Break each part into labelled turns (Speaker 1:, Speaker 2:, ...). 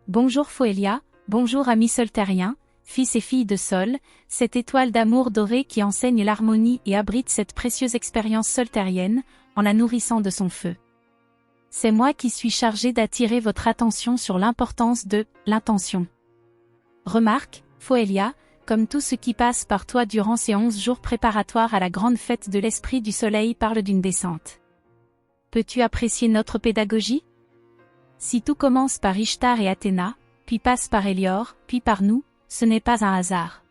Speaker 1: Bonjour Foelia, bonjour amis soltériens, fils et filles de Sol, cette étoile d'amour dorée qui enseigne l'harmonie et abrite cette précieuse expérience soltérienne, en la nourrissant de son feu. C'est moi qui suis chargé d'attirer votre attention sur l'importance de l'intention. Remarque, Foelia, comme tout ce qui passe par toi durant ces 11 jours préparatoires à la grande fête de l'Esprit du Soleil parle d'une descente. Peux-tu apprécier notre pédagogie? Si tout commence par Ishtar et Athéna, puis passe par Hélior, puis par nous, ce n'est pas un hasard.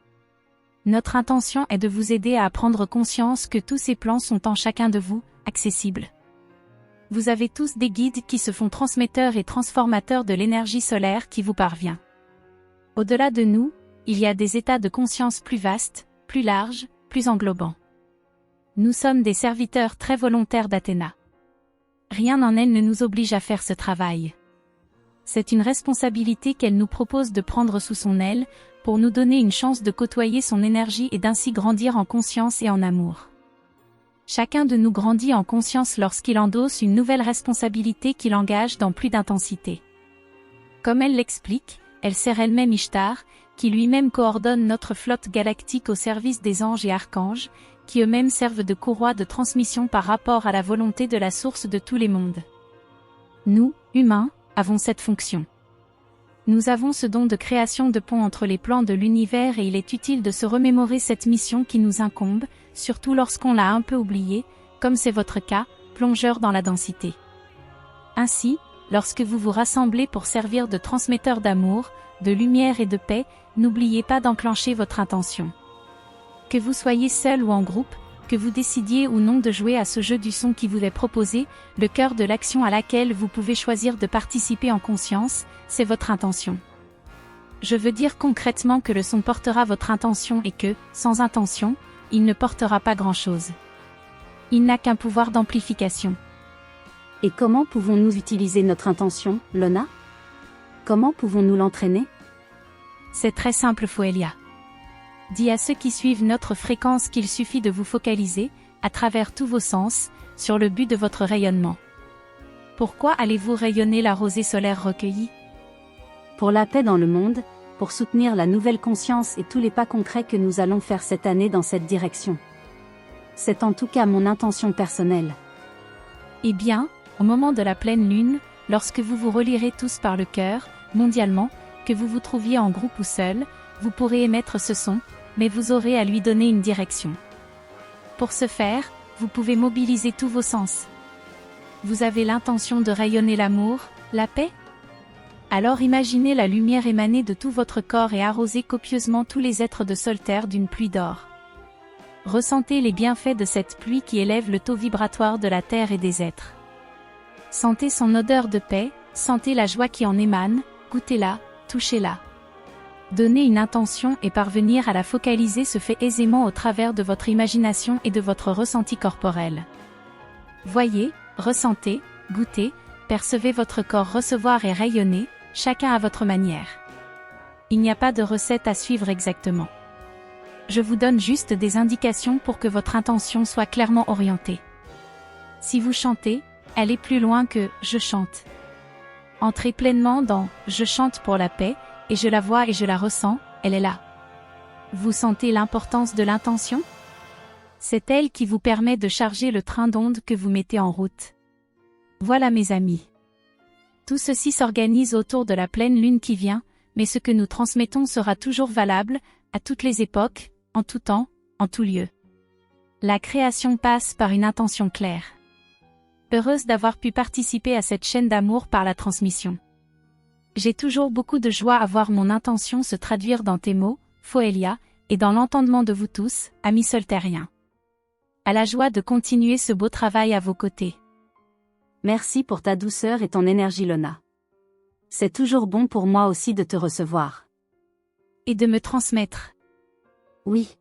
Speaker 1: Notre intention est de vous aider à prendre conscience que tous ces plans sont en chacun de vous, accessibles. Vous avez tous des guides qui se font transmetteurs et transformateurs de l'énergie solaire qui vous parvient. Au-delà de nous, il y a des états de conscience plus vastes, plus larges, plus englobants. Nous sommes des serviteurs très volontaires d'Athéna. Rien en elle ne nous oblige à faire ce travail. C'est une responsabilité qu'elle nous propose de prendre sous son aile, pour nous donner une chance de côtoyer son énergie et d'ainsi grandir en conscience et en amour. Chacun de nous grandit en conscience lorsqu'il endosse une nouvelle responsabilité qui l'engage dans plus d'intensité. Comme elle l'explique, elle sert elle-même Ishtar, qui lui-même coordonne notre flotte galactique au service des anges et archanges, qui eux-mêmes servent de courroie de transmission par rapport à la volonté de la source de tous les mondes. Nous, humains, avons cette fonction. Nous avons ce don de création de pont entre les plans de l'univers et il est utile de se remémorer cette mission qui nous incombe, surtout lorsqu'on l'a un peu oubliée, comme c'est votre cas, plongeur dans la densité. Ainsi, lorsque vous vous rassemblez pour servir de transmetteur d'amour, de lumière et de paix, n'oubliez pas d'enclencher votre intention. Que vous soyez seul ou en groupe, que vous décidiez ou non de jouer à ce jeu du son qui vous est proposé, le cœur de l'action à laquelle vous pouvez choisir de participer en conscience, c'est votre intention. Je veux dire concrètement que le son portera votre intention et que, sans intention, il ne portera pas grand-chose. Il n'a qu'un pouvoir d'amplification.
Speaker 2: Et comment pouvons-nous utiliser notre intention, Lona? Comment pouvons-nous l'entraîner?
Speaker 1: C'est très simple Foelia. Dis à ceux qui suivent notre fréquence qu'il suffit de vous focaliser, à travers tous vos sens, sur le but de votre rayonnement. Pourquoi allez-vous rayonner la rosée solaire recueillie?
Speaker 2: Pour la paix dans le monde, pour soutenir la nouvelle conscience et tous les pas concrets que nous allons faire cette année dans cette direction. C'est en tout cas mon intention personnelle.
Speaker 1: Eh bien, au moment de la pleine lune, lorsque vous vous relierez tous par le cœur, mondialement, que vous vous trouviez en groupe ou seul, vous pourrez émettre ce son, mais vous aurez à lui donner une direction. Pour ce faire, vous pouvez mobiliser tous vos sens. Vous avez l'intention de rayonner l'amour, la paix? Alors imaginez la lumière émaner de tout votre corps et arroser copieusement tous les êtres de Solterre d'une pluie d'or. Ressentez les bienfaits de cette pluie qui élève le taux vibratoire de la terre et des êtres. Sentez son odeur de paix, sentez la joie qui en émane, goûtez-la, touchez-la. Donner une intention et parvenir à la focaliser se fait aisément au travers de votre imagination et de votre ressenti corporel. Voyez, ressentez, goûtez, percevez votre corps recevoir et rayonner, chacun à votre manière. Il n'y a pas de recette à suivre exactement. Je vous donne juste des indications pour que votre intention soit clairement orientée. Si vous chantez, allez plus loin que « je chante ». Entrez pleinement dans « je chante pour la paix » et je la vois et je la ressens, elle est là. Vous sentez l'importance de l'intention? C'est elle qui vous permet de charger le train d'ondes que vous mettez en route. Voilà mes amis. Tout ceci s'organise autour de la pleine lune qui vient, mais ce que nous transmettons sera toujours valable, à toutes les époques, en tout temps, en tout lieu. La création passe par une intention claire. Heureuse d'avoir pu participer à cette chaîne d'amour par la transmission. J'ai toujours beaucoup de joie à voir mon intention se traduire dans tes mots, Foelia, et dans l'entendement de vous tous, amis soltériens. À la joie de continuer ce beau travail à vos côtés.
Speaker 2: Merci pour ta douceur et ton énergie Lona. C'est toujours bon pour moi aussi de te recevoir.
Speaker 1: Et de me transmettre.
Speaker 2: Oui.